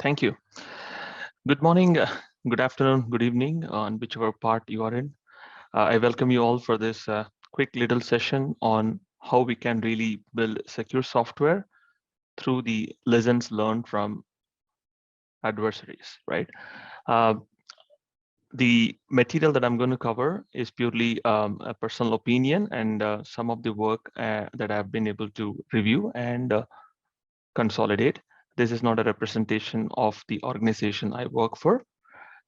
Thank you. Good morning, good afternoon, good evening, on whichever part you are in. I welcome you all for this quick little session on how we can really build secure software through the lessons learned from adversaries, right? Uh, the material that I'm going to cover is purely a personal opinion and some of the work that I've been able to review and consolidate. This is not a representation of the organization I work for.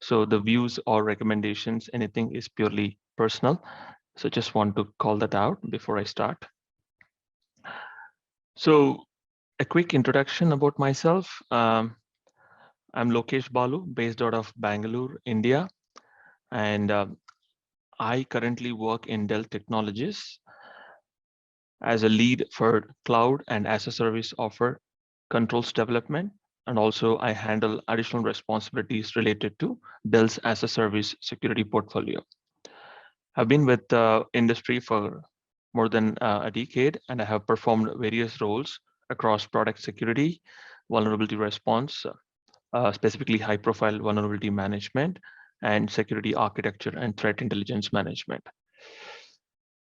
So the views or recommendations, anything is purely personal. So just want to call that out before I start. So a quick introduction about myself. I'm Lokesh Balu, based out of Bangalore, India. And I currently work in Dell Technologies as a lead for cloud and as a service offer controls development. And also I handle additional responsibilities related to Dell's as a service security portfolio. I've been with the industry for more than a decade, and I have performed various roles across product security, vulnerability response, specifically high-profile vulnerability management, and security architecture and threat intelligence management.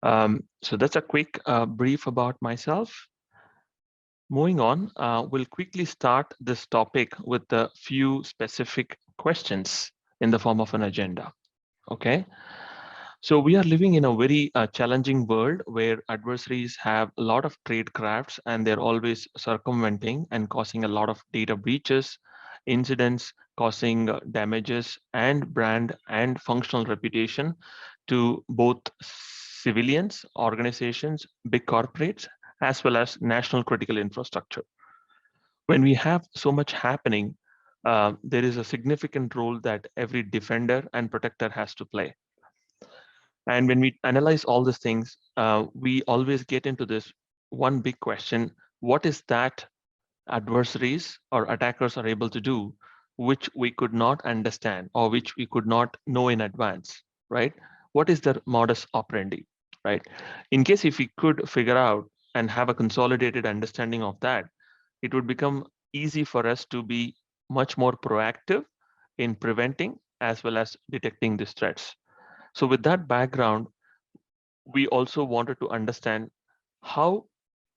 So that's a quick brief about myself. Moving on, we'll quickly start this topic with a few specific questions in the form of an agenda. Okay. So we are living in a very challenging world where adversaries have a lot of trade crafts and they're always circumventing and causing a lot of data breaches, incidents causing damages and brand and functional reputation to both civilians, organizations, big corporates, as well as national critical infrastructure. When we have so much happening, there is a significant role that every defender and protector has to play. And when we analyze all these things, we always get into this one big question: what is that adversaries or attackers are able to do, which we could not understand or which we could not know in advance, right? What is their modus operandi, right? In case if we could figure out and have a consolidated understanding of that, it would become easy for us to be much more proactive in preventing as well as detecting these threats. So with that background, we also wanted to understand how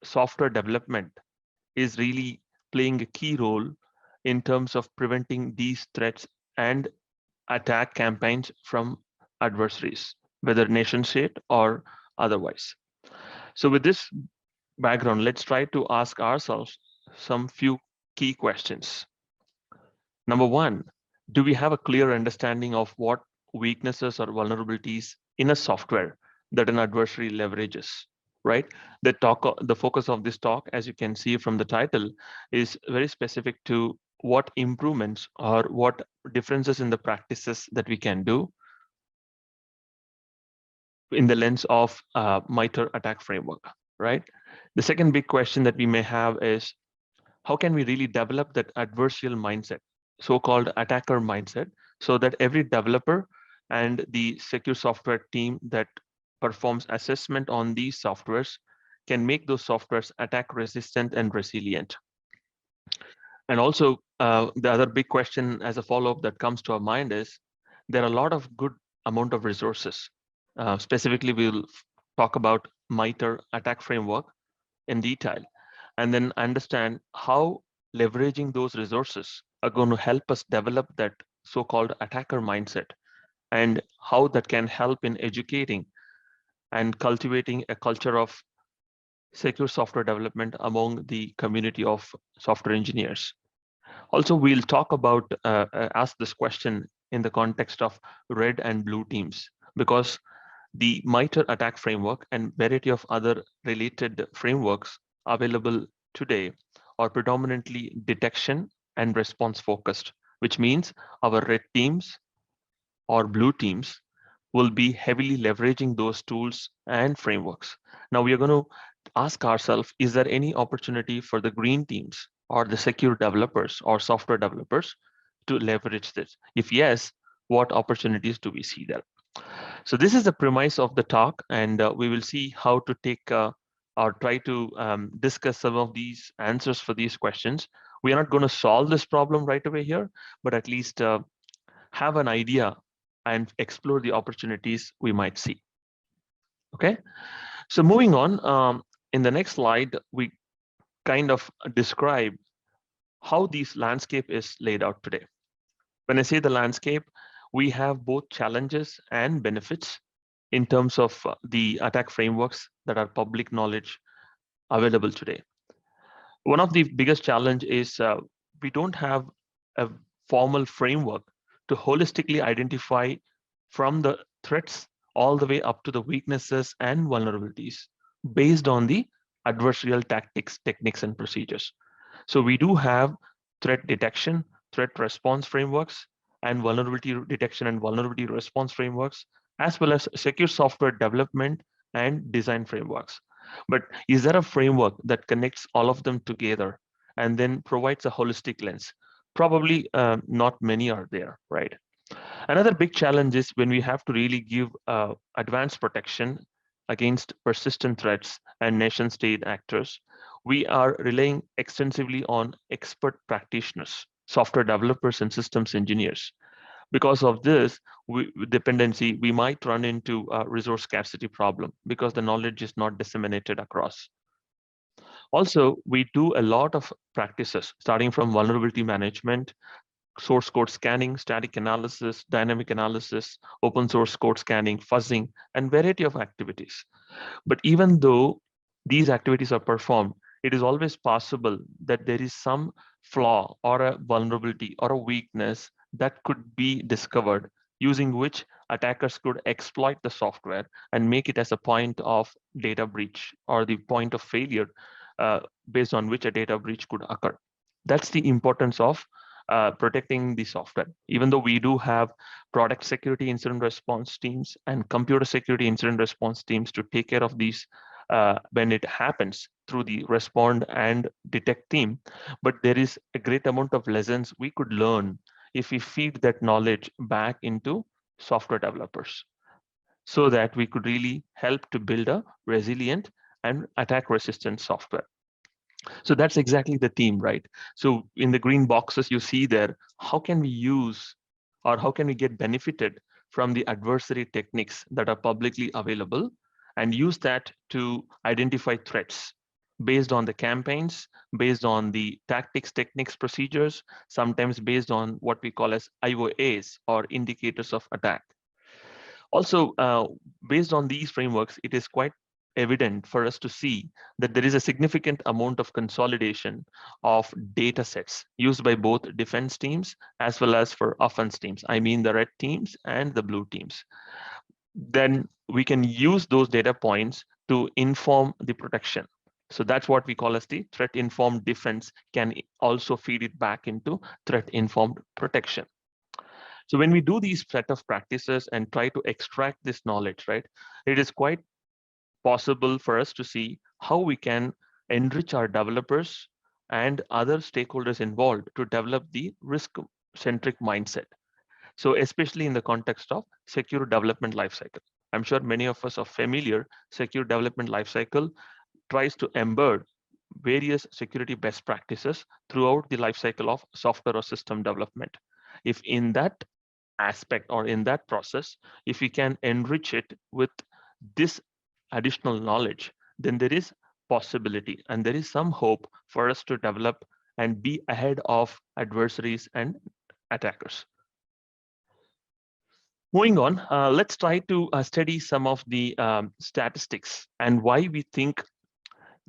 software development is really playing a key role in terms of preventing these threats and attack campaigns from adversaries, whether nation state or otherwise. So with this background, let's try to ask ourselves some few key questions. Number one, do we have a clear understanding of what weaknesses or vulnerabilities in a software that an adversary leverages, right? The focus of this talk, as you can see from the title, is very specific to what improvements or what differences in the practices that we can do in the lens of MITRE attack framework, right? The second big question that we may have is, how can we really develop that adversarial mindset, so-called attacker mindset, so that every developer and the secure software team that performs assessment on these softwares can make those softwares attack resistant and resilient. And also, the other big question as a follow-up that comes to our mind is, there are a lot of good amount of resources. Specifically, we'll talk about MITRE attack framework in detail, and then understand how leveraging those resources are going to help us develop that so-called attacker mindset, and how that can help in educating and cultivating a culture of secure software development among the community of software engineers. Also, we'll talk about, ask this question in the context of red and blue teams, because the MITRE attack framework and variety of other related frameworks available today are predominantly detection and response focused, which means our red teams or blue teams will be heavily leveraging those tools and frameworks. Now we are going to ask ourselves, is there any opportunity for the green teams or the secure developers or software developers to leverage this? If yes, what opportunities do we see there? So this is the premise of the talk, and we will see how to take or try to discuss some of these answers for these questions We are not going to solve this problem right away here, but at least have an idea and explore the opportunities we might see. Okay, so moving on, in the next slide, we kind of describe how this landscape is laid out today. When I say the landscape, we have both challenges and benefits in terms of the attack frameworks that are public knowledge available today. One of the biggest challenge is we don't have a formal framework to holistically identify from the threats all the way up to the weaknesses and vulnerabilities based on the adversarial tactics, techniques, and procedures. So we do have threat detection, threat response frameworks, and vulnerability detection and vulnerability response frameworks, as well as secure software development and design frameworks. But is there a framework that connects all of them together and then provides a holistic lens? Probably not many are there, right? Another big challenge is when we have to really give advanced protection against persistent threats and nation state actors, we are relying extensively on expert practitioners, software developers, and systems engineers. Because of this dependency, we might run into a resource scarcity problem because the knowledge is not disseminated across. Also, we do a lot of practices starting from vulnerability management, source code scanning, static analysis, dynamic analysis, open source code scanning, fuzzing, and variety of activities. But even though these activities are performed, it is always possible that there is some flaw or a vulnerability or a weakness that could be discovered, using which attackers could exploit the software and make it as a point of data breach or the point of failure based on which a data breach could occur. That's the importance of protecting the software. Even though we do have product security incident response teams and computer security incident response teams to take care of these when it happens through the respond and detect team, but there is a great amount of lessons we could learn if we feed that knowledge back into software developers so that we could really help to build a resilient and attack resistant software. So that's exactly the theme, right? So in the green boxes you see there, how can we use or how can we get benefited from the adversary techniques that are publicly available and use that to identify threats based on the campaigns, based on the tactics, techniques, procedures, sometimes based on what we call as IOAs or indicators of attack. Also, based on these frameworks, it is quite evident for us to see that there is a significant amount of consolidation of data sets used by both defense teams as well as for offense teams. I mean the red teams and the blue teams. Then we can use those data points to inform the protection. So that's what we call as the threat-informed defense can also feed it back into threat-informed protection. So when we do these set of practices and try to extract this knowledge, right, it is quite possible for us to see how we can enrich our developers and other stakeholders involved to develop the risk-centric mindset. So especially in the context of secure development lifecycle. I'm sure many of us are familiar, secure development lifecycle tries to embed various security best practices throughout the lifecycle of software or system development. If in that aspect or in that process, if we can enrich it with this additional knowledge, then there is possibility and there is some hope for us to develop and be ahead of adversaries and attackers. Moving on, let's try to study some of the statistics and why we think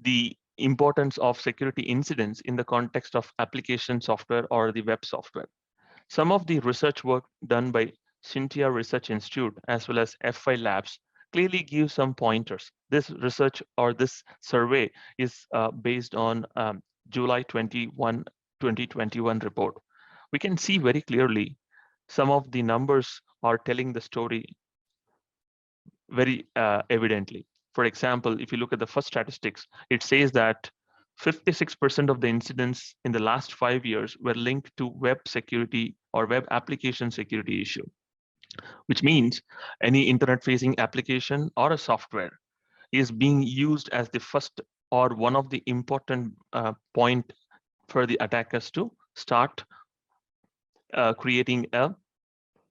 the importance of security incidents in the context of application software or the web software. Some of the research work done by Cynthia Research Institute as well as F5 Labs clearly give some pointers. This research or this survey is based on July 21, 2021 report. We can see very clearly some of the numbers are telling the story very evidently. For example, if you look at the first statistics, it says that 56% of the incidents in the last 5 years were linked to web security or web application security issue, which means any internet-facing application or a software is being used as the first or one of the important point for the attackers to start creating a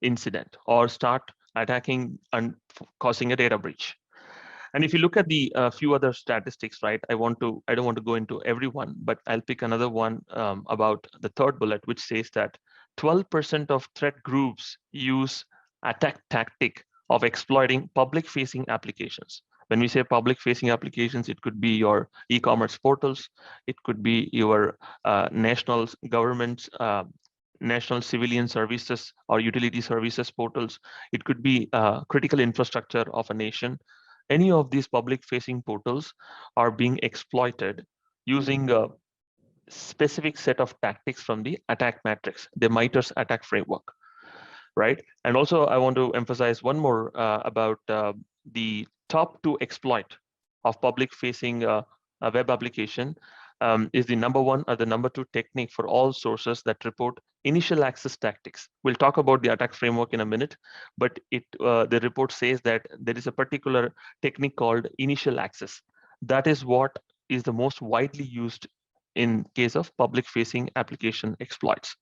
incident or start attacking and causing a data breach. And if you look at the few other statistics, right, I don't want to go into every one, but I'll pick another one about the third bullet, which says that 12% of threat groups use attack tactic of exploiting public-facing applications. When we say public-facing applications, it could be your e-commerce portals, it could be your national government, national civilian services or utility services portals. It could be critical infrastructure of a nation. Any of these public-facing portals are being exploited using a specific set of tactics from the attack matrix, the MITRE's attack framework, right? And also, I want to emphasize one more about the top 2 exploit of public-facing a web application is the number 1 or the number 2 technique for all sources that report initial access tactics. We'll talk about the attack framework in a minute, but the report says that there is a particular technique called initial access. That is what is the most widely used in case of public-facing application exploits.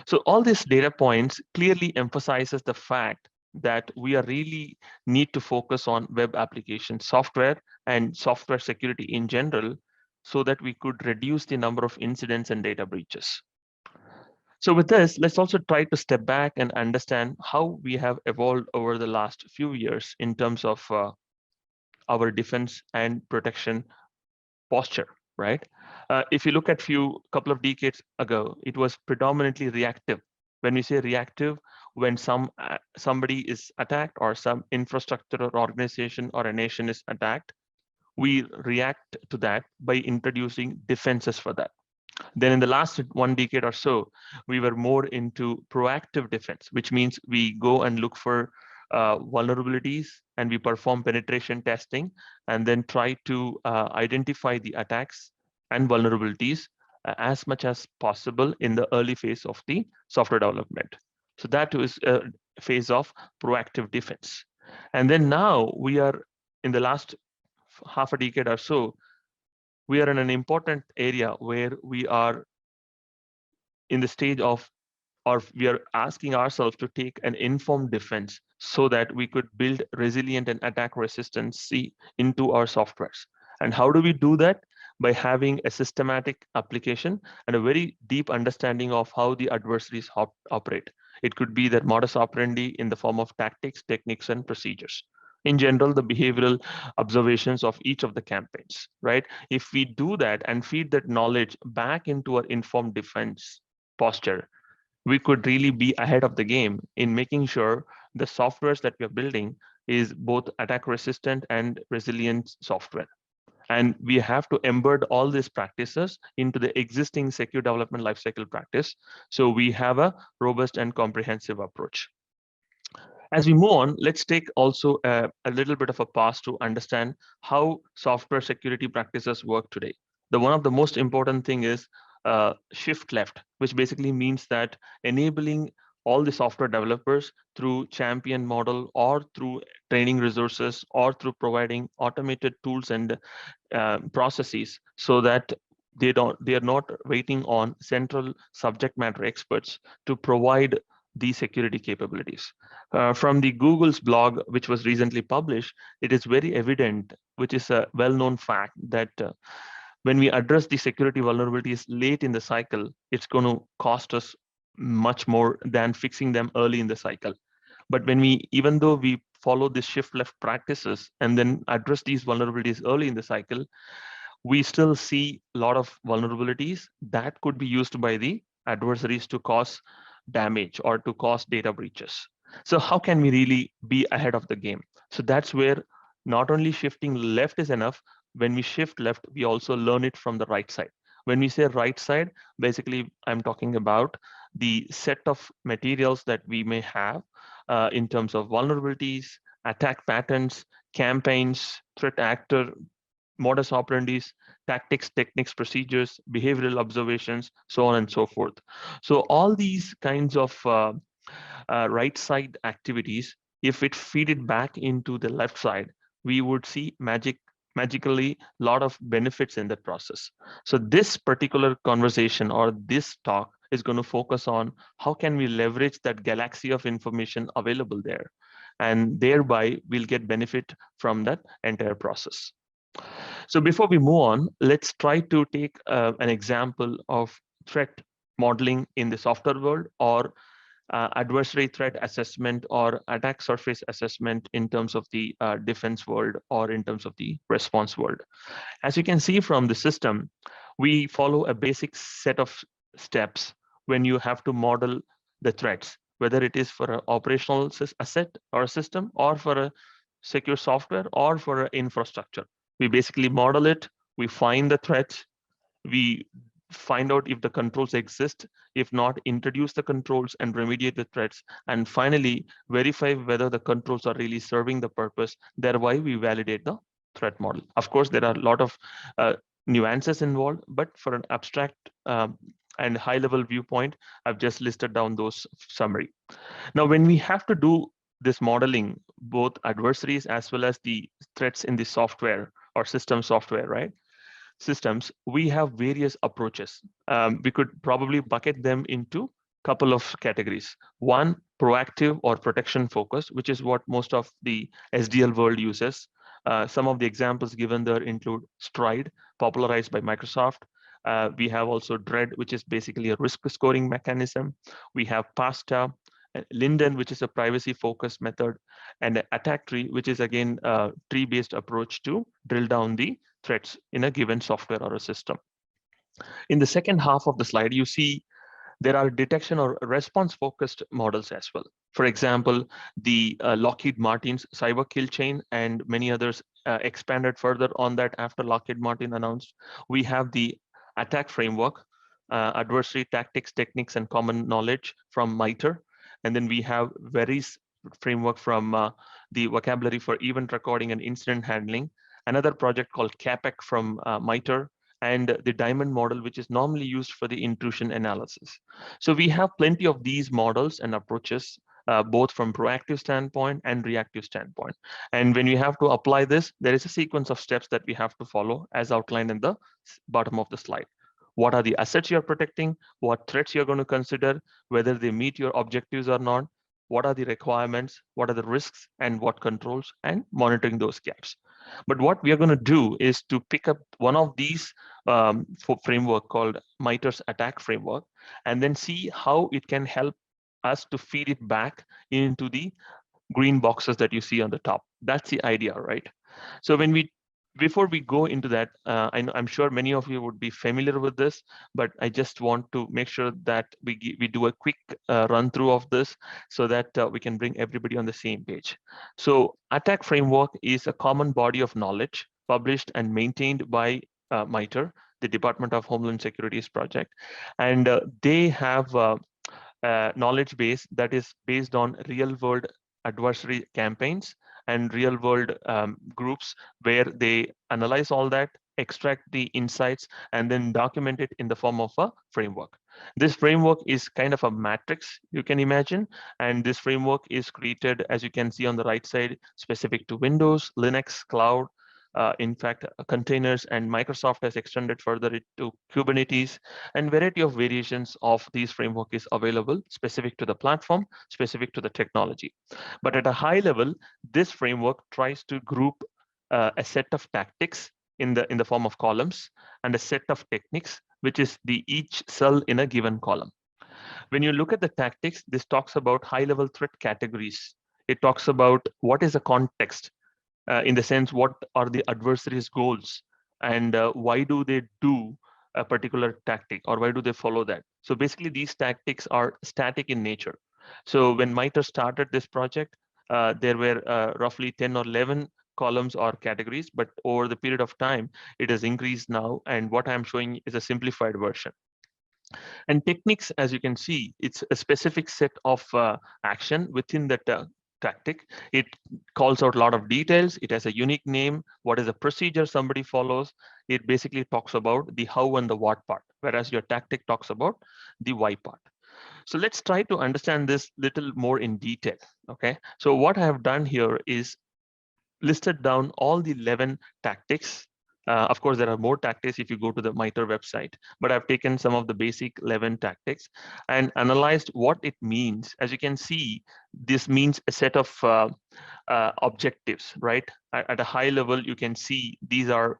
So all these data points clearly emphasizes the fact that we are really need to focus on web application software and software security in general so that we could reduce the number of incidents and data breaches. So with this, let's also try to step back and understand how we have evolved over the last few years in terms of our defense and protection posture, right? If you look at couple of decades ago, it was predominantly reactive. When we say reactive, when somebody is attacked or some infrastructure or organization or a nation is attacked, we react to that by introducing defenses for that. Then in the last 1 decade or so, we were more into proactive defense, which means we go and look for vulnerabilities and we perform penetration testing and then try to identify the attacks and vulnerabilities as much as possible in the early phase of the software development. So that is a phase of proactive defense. And then now we are in the last half a decade or so, we are in an important area where we are in the stage of, or we are asking ourselves to take an informed defense so that we could build resilient and attack resistancy into our softwares. And how do we do that? By having a systematic application and a very deep understanding of how the adversaries operate. It could be that modus operandi in the form of tactics, techniques, and procedures. In general, the behavioral observations of each of the campaigns, right? If we do that and feed that knowledge back into our informed defense posture, we could really be ahead of the game in making sure the softwares that we are building is both attack resistant and resilient software. And we have to embed all these practices into the existing secure development lifecycle practice. So we have a robust and comprehensive approach. As we move on, let's take also a little bit of a pause to understand how software security practices work today. One of the most important thing is shift left, which basically means that enabling all the software developers through champion model or through training resources or through providing automated tools and processes so that they are not waiting on central subject matter experts to provide these security capabilities. From the Google's blog, which was recently published, it is very evident, which is a well-known fact, that when we address the security vulnerabilities late in the cycle, it's going to cost us much more than fixing them early in the cycle. But even though we follow the shift left practices and then address these vulnerabilities early in the cycle, we still see a lot of vulnerabilities that could be used by the adversaries to cause damage or to cause data breaches. So how can we really be ahead of the game? So that's where not only shifting left is enough. When we shift left, we also learn it from the right side. When we say right side, basically I'm talking about the set of materials that we may have in terms of vulnerabilities, attack patterns, campaigns, threat actor, modus operandis, tactics, techniques, procedures, behavioral observations, so on and so forth. So all these kinds of right side activities, if it feed it back into the left side, we would see magically a lot of benefits in that process. So this particular conversation or this talk is going to focus on how can we leverage that galaxy of information available there, and thereby we'll get benefit from that entire process. So before we move on, let's try to take an example of threat modeling in the software world, or adversary threat assessment or attack surface assessment in terms of the defense world or in terms of the response world. As you can see from the system, we follow a basic set of steps when you have to model the threats, whether it is for an operational asset or a system, or for a secure software, or for an infrastructure. We basically model it, we find the threats, we find out if the controls exist. If not, introduce the controls and remediate the threats. And finally, verify whether the controls are really serving the purpose. Thereby, we validate the threat model. Of course, there are a lot of nuances involved, but for an abstract and high-level viewpoint, I've just listed down those summary. Now, when we have to do this modeling, both adversaries as well as the threats in the software or system software, right? Systems, we have various approaches. We could probably bucket them into a couple of categories. One, proactive or protection focused, which is what most of the SDL world uses. Some of the examples given there include Stride, popularized by Microsoft. We have also Dread, which is basically a risk scoring mechanism. We have PASTA, Linden, which is a privacy focused method, and attack tree, which is again a tree based approach to drill down the threats in a given software or a system. In the second half of the slide, you see there are detection or response focused models as well. For example, the Lockheed Martin's cyber kill chain and many others expanded further on that after Lockheed Martin announced. We have the attack framework, adversary tactics, techniques, and common knowledge from MITRE. And then we have Veris framework from the vocabulary for event recording and incident handling. Another project called CAPEC from MITRE, and the diamond model, which is normally used for the intrusion analysis. So we have plenty of these models and approaches, both from proactive standpoint and reactive standpoint. And when we have to apply this, there is a sequence of steps that we have to follow as outlined in the bottom of the slide. What are the assets you're protecting? What threats you're going to consider, whether they meet your objectives or not? What are the requirements? What are the risks and what controls, and monitoring those gaps. But what we are going to do is to pick up one of these framework called MITRE's attack framework, and then see how it can help us to feed it back into the green boxes that you see on the top. That's the idea, right? So before we go into that, I'm sure many of you would be familiar with this, but I just want to make sure that we do a quick run through of this so that we can bring everybody on the same page. So attack framework is a common body of knowledge published and maintained by MITRE, the Department of Homeland Security's project. And they have knowledge base that is based on real world adversary campaigns and real world groups, where they analyze all that, extract the insights, and then document it in the form of a framework. This framework is kind of a matrix, you can imagine, and this framework is created, as you can see on the right side, specific to Windows, Linux, cloud. In fact, containers, and Microsoft has extended further it to Kubernetes, and variety of variations of these framework is available specific to the platform, specific to the technology. But at a high level, this framework tries to group a set of tactics in the form of columns, and a set of techniques, which is the each cell in a given column. When you look at the tactics, this talks about high-level threat categories. It talks about what is the context, in the sense, what are the adversaries' goals, and why do they do a particular tactic, or why do they follow that? So basically, these tactics are static in nature. So when MITRE started this project, there were roughly 10 or 11 columns or categories, but over the period of time, it has increased now. And what I'm showing is a simplified version. And techniques, as you can see, it's a specific set of action within that tactic. It calls out a lot of details. It has a unique name. What is the procedure somebody follows? It basically talks about the how and the what part, whereas your tactic talks about the why part. So let's try to understand this little more in detail. Okay. So what I have done here is listed down all the 11 tactics. Of course, there are more tactics if you go to the MITRE website, but I've taken some of the basic 11 tactics and analyzed what it means. As you can see, this means a set of objectives, right? At a high level, you can see these are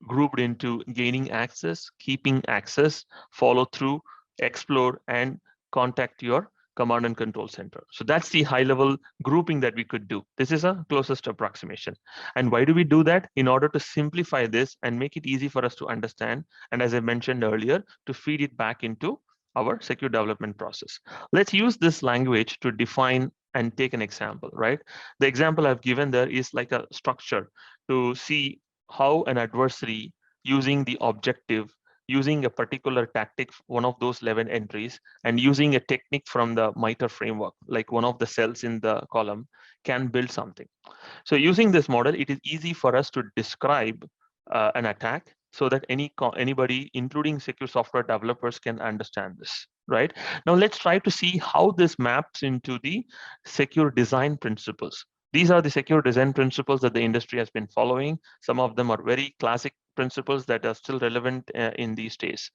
grouped into gaining access, keeping access, follow through, explore, and contact your command and control center. So that's the high level grouping that we could do. This is a closest approximation. And why do we do that? In order to simplify this and make it easy for us to understand. And as I mentioned earlier, to feed it back into our secure development process. Let's use this language to define and take an example, right? The example I've given there is like a structure to see how an adversary using the objective, using a particular tactic, one of those 11 entries, and using a technique from the MITRE framework, like one of the cells in the column, can build something. So using this model, it is easy for us to describe an attack so that anybody, including secure software developers, can understand this. Right now, let's try to see how this maps into the secure design principles. These are the secure design principles that the industry has been following. Some of them are very classic principles that are still relevant in these days.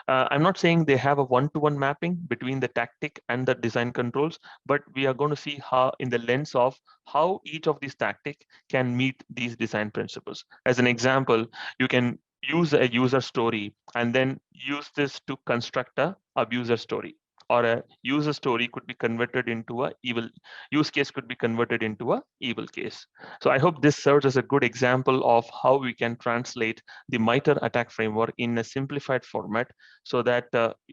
I'm not saying they have a one-to-one mapping between the tactic and the design controls, but we are going to see how, in the lens of how each of these tactics can meet these design principles. As an example, you can use a user story and then use this to construct a abuser story, or a user story could be converted into a evil use case, could be converted into a evil case. So I hope this serves as a good example of how we can translate the MITRE attack framework in a simplified format so that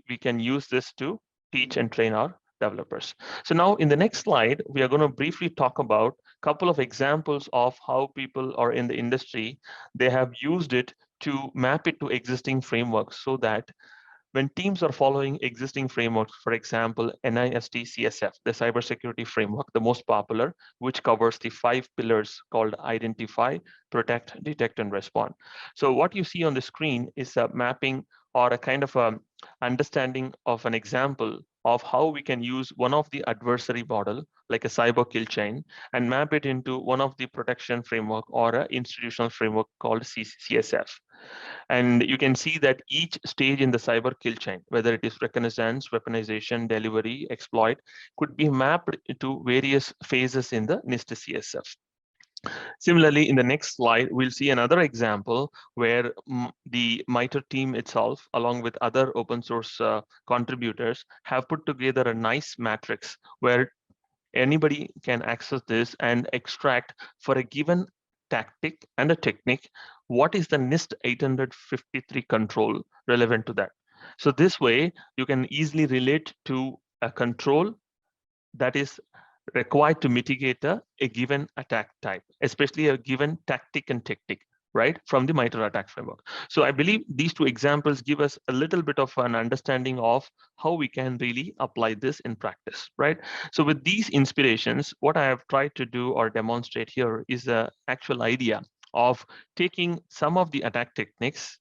we can use this to teach and train our developers. So now in the next slide, we are going to briefly talk about a couple of examples of how people are in the industry, they have used it to map it to existing frameworks so that when teams are following existing frameworks, for example, NIST CSF, the cybersecurity framework, the most popular, which covers the 5 pillars called identify, protect, detect, and respond. So what you see on the screen is a mapping or a kind of a understanding of an example of how we can use one of the adversary model, like a cyber kill chain, and map it into one of the protection framework or an institutional framework called CSF. And you can see that each stage in the cyber kill chain, whether it is reconnaissance, weaponization, delivery, exploit, could be mapped to various phases in the NIST CSF. Similarly, in the next slide, we'll see another example where the MITRE team itself, along with other open source contributors, have put together a nice matrix where anybody can access this and extract for a given tactic and a technique, what is the NIST 853 control relevant to that. So this way, you can easily relate to a control that is required to mitigate a given attack type, especially a given tactic and technique, right, from the MITRE attack framework. So I believe these two examples give us a little bit of an understanding of how we can really apply this in practice, right? So with these inspirations, what I have tried to do or demonstrate here is the actual idea of taking some of the attack techniques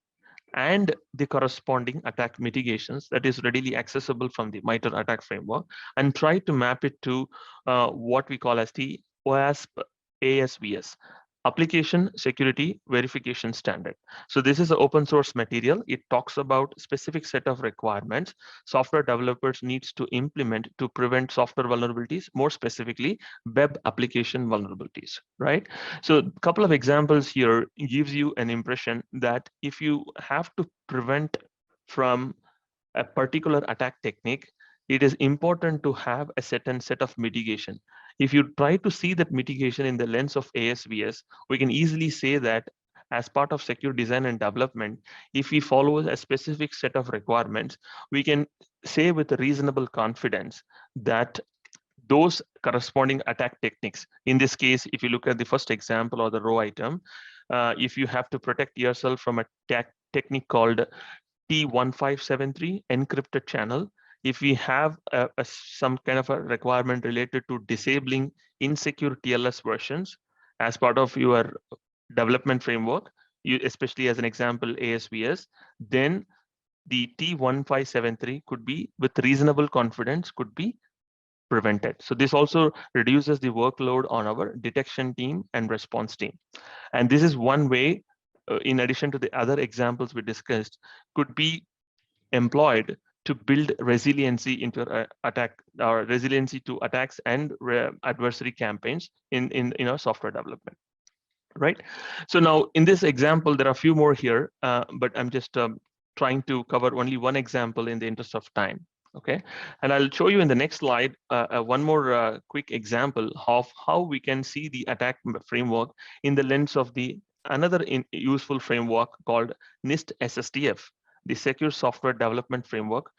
and the corresponding attack mitigations that is readily accessible from the MITRE attack framework and try to map it to what we call as the OASP ASVS, Application Security Verification Standard. So this is an open source material. It talks about specific set of requirements software developers needs to implement to prevent software vulnerabilities, more specifically web application vulnerabilities, right? So a couple of examples here gives you an impression that if you have to prevent from a particular attack technique, it is important to have a certain set of mitigation. If you try to see that mitigation in the lens of ASVS, we can easily say that as part of secure design and development, if we follow a specific set of requirements, we can say with a reasonable confidence that those corresponding attack techniques, in this case, if you look at the first example or the row item, if you have to protect yourself from a technique called T1573 encrypted channel, if we have some kind of a requirement related to disabling insecure TLS versions as part of your development framework, especially as an example ASVS, then the T1573 could be with reasonable confidence could be prevented. So this also reduces the workload on our detection team and response team. And this is one way, in addition to the other examples we discussed, could be employed to build resiliency into attack or resiliency to attacks and adversary campaigns in our software development. Right. So now in this example, there are a few more here, but I'm just trying to cover only one example in the interest of time. Okay. And I'll show you in the next slide one more quick example of how we can see the attack framework in the lens of the another useful framework called NIST SSDF, the Secure Software Development Framework,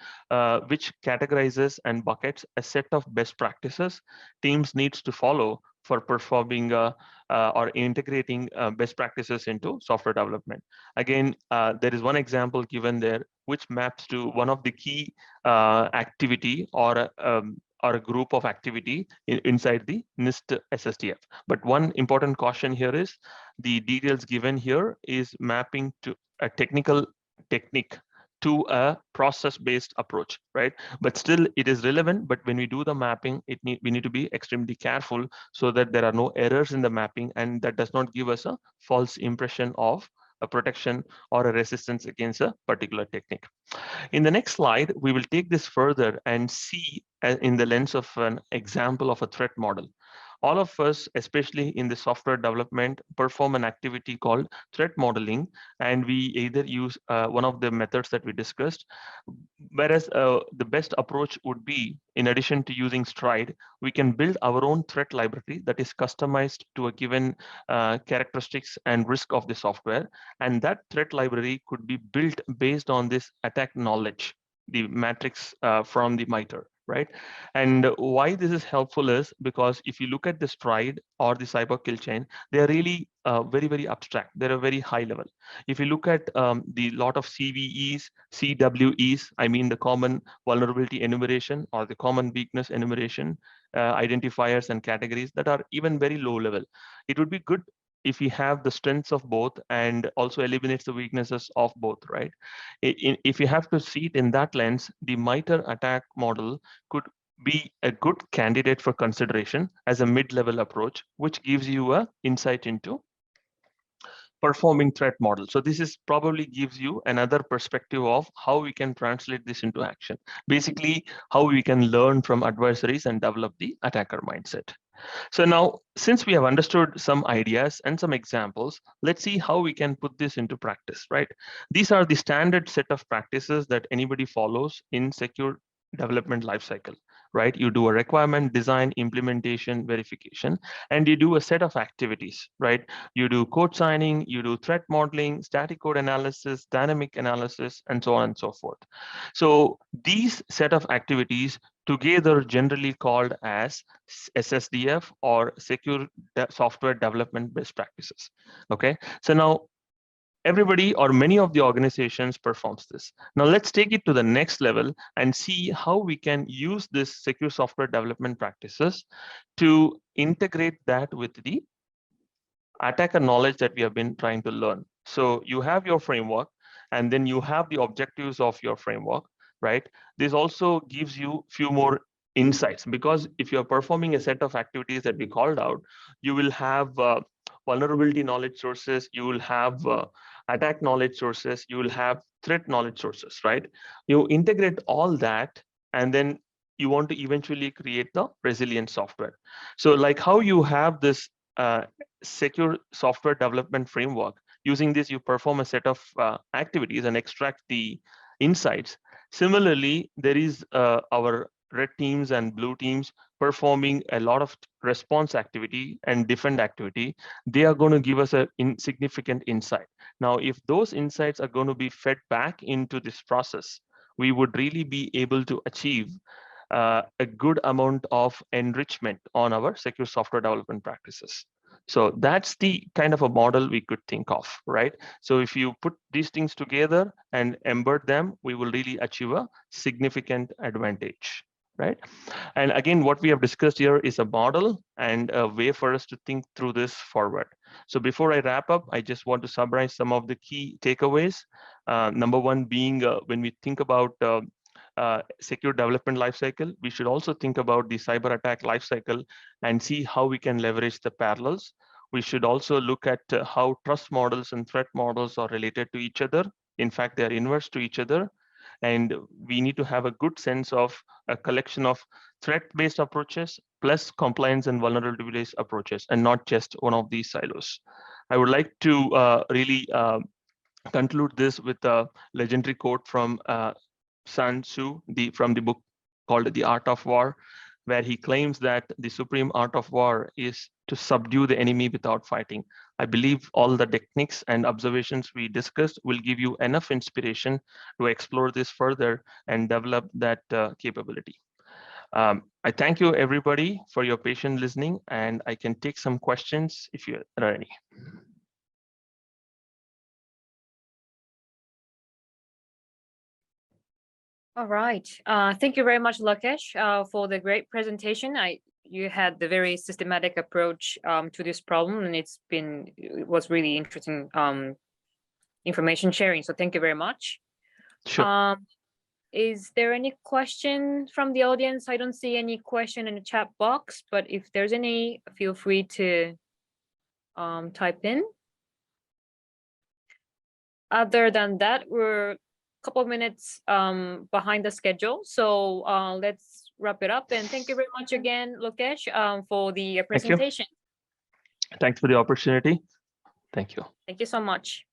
which categorizes and buckets a set of best practices teams needs to follow for performing or integrating best practices into software development. Again, there is one example given there, which maps to one of the key activity or a group of activity inside the NIST SSDF. But one important caution here is the details given here is mapping to a technical technique to a process-based approach, right? But still, it is relevant. But when we do the mapping, we need to be extremely careful so that there are no errors in the mapping, and that does not give us a false impression of a protection or a resistance against a particular technique. In the next slide, we will take this further and see in the lens of an example of a threat model. All of us, especially in the software development, perform an activity called threat modeling, and we either use one of the methods that we discussed, whereas the best approach would be, in addition to using Stride, we can build our own threat library that is customized to a given characteristics and risk of the software, and that threat library could be built based on this attack knowledge, the matrix from the MITRE. Right. And why this is helpful is because if you look at the Stride or the cyber kill chain, they are really very, very abstract. They're a very high level. If you look at the lot of CVEs, CWEs, I mean the common vulnerability enumeration or the common weakness enumeration, identifiers and categories that are even very low level, it would be good if we have the strengths of both and also eliminates the weaknesses of both, right? If you have to see it in that lens, the MITRE attack model could be a good candidate for consideration as a mid-level approach, which gives you a insight into performing threat model. So this is probably gives you another perspective of how we can translate this into action. Basically, how we can learn from adversaries and develop the attacker mindset. So now, since we have understood some ideas and some examples, let's see how we can put this into practice, right? These are the standard set of practices that anybody follows in secure development lifecycle, right? You do a requirement, design, implementation, verification, and you do a set of activities, right? You do code signing, you do threat modeling, static code analysis, dynamic analysis, and so on and so forth. So these set of activities together generally called as SSDF or Secure Software Development Best Practices. Okay, so now everybody or many of the organizations performs this. Now let's take it to the next level and see how we can use this secure software development practices to integrate that with the attacker knowledge that we have been trying to learn. So you have your framework, and then you have the objectives of your framework, right? This also gives you few more insights, because if you're performing a set of activities that we called out, you will have vulnerability knowledge sources, you will have attack knowledge sources, you will have threat knowledge sources, right? You integrate all that, and then you want to eventually create the resilient software. So like how you have this secure software development framework, using this you perform a set of activities and extract the insights. Similarly, there is our red teams and blue teams performing a lot of response activity and defend activity. They are going to give us a significant insight. Now, if those insights are going to be fed back into this process, we would really be able to achieve a good amount of enrichment on our secure software development practices. So that's the kind of a model we could think of, right? So if you put these things together and embed them, we will really achieve a significant advantage, right? And again, what we have discussed here is a model and a way for us to think through this forward. So before I wrap up, I just want to summarize some of the key takeaways. Number one being when we think about secure development lifecycle, we should also think about the cyber attack lifecycle and see how we can leverage the parallels. We should also look at how trust models and threat models are related to each other. In fact, they are inverse to each other. And we need to have a good sense of a collection of threat-based approaches plus compliance and vulnerability-based approaches, and not just one of these silos. I would like to really conclude this with a legendary quote from Sun Tzu from the book called The Art of War, where he claims that the supreme art of war is to subdue the enemy without fighting. I believe all the techniques and observations we discussed will give you enough inspiration to explore this further and develop that capability. I thank you everybody for your patient listening, and I can take some questions if there are any. All right. Thank you very much, Lokesh, for the great presentation. You had the very systematic approach to this problem, and it was really interesting information sharing. So thank you very much. Sure. Is there any question from the audience? I don't see any question in the chat box, but if there's any, feel free to type in. Other than that, we're couple of minutes behind the schedule, so let's wrap it up. And thank you very much again, Lokesh, for the presentation. Thanks for the opportunity. Thank you. Thank you so much.